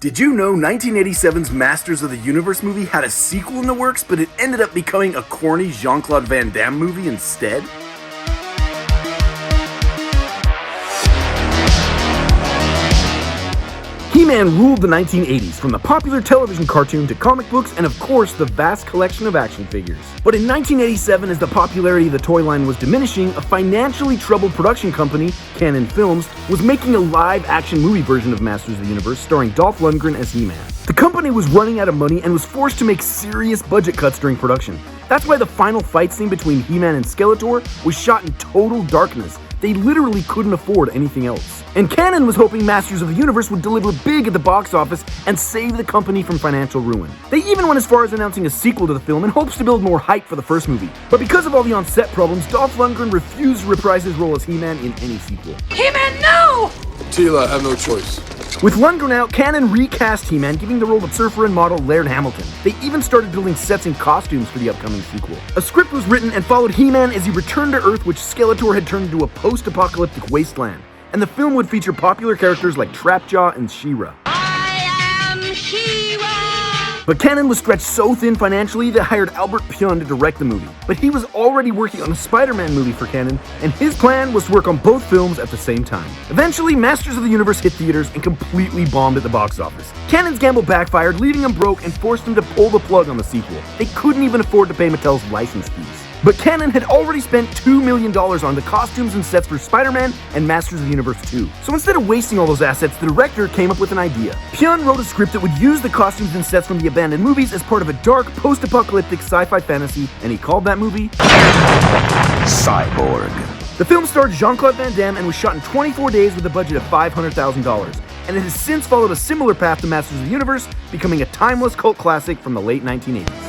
Did you know 1987's Masters of the Universe movie had a sequel in the works, but it ended up becoming a corny Jean-Claude Van Damme movie instead? He-Man ruled the 1980s, from the popular television cartoon to comic books and of course the vast collection of action figures. But in 1987, as the popularity of the toy line was diminishing, a financially troubled production company, Cannon Films, was making a live-action movie version of Masters of the Universe starring Dolph Lundgren as He-Man. The company was running out of money and was forced to make serious budget cuts during production. That's why the final fight scene between He-Man and Skeletor was shot in total darkness. They literally couldn't afford anything else. And Cannon was hoping Masters of the Universe would deliver big at the box office and save the company from financial ruin. They even went as far as announcing a sequel to the film in hopes to build more hype for the first movie. But because of all the on-set problems, Dolph Lundgren refused to reprise his role as He-Man in any sequel. He-Man, no! Tila, I have no choice. With Lundgren out, Cannon recast He-Man, giving the role to surfer and model Laird Hamilton. They even started building sets and costumes for the upcoming sequel. A script was written and followed He-Man as he returned to Earth, which Skeletor had turned into a post-apocalyptic wasteland. And the film would feature popular characters like Trapjaw and She-Ra. I am She-Ra! But Cannon was stretched so thin financially they hired Albert Pyun to direct the movie. But he was already working on a Spider-Man movie for Cannon, and his plan was to work on both films at the same time. Eventually, Masters of the Universe hit theaters and completely bombed at the box office. Cannon's gamble backfired, leaving him broke and forced him to pull the plug on the sequel. They couldn't even afford to pay Mattel's license fees. But Cannon had already spent $2 million on the costumes and sets for Spider-Man and Masters of the Universe 2. So instead of wasting all those assets, the director came up with an idea. Pyun wrote a script that would use the costumes and sets from the abandoned movies as part of a dark, post-apocalyptic sci-fi fantasy, and he called that movie Cyborg. The film starred Jean-Claude Van Damme and was shot in 24 days with a budget of $500,000. And it has since followed a similar path to Masters of the Universe, becoming a timeless cult classic from the late 1980s.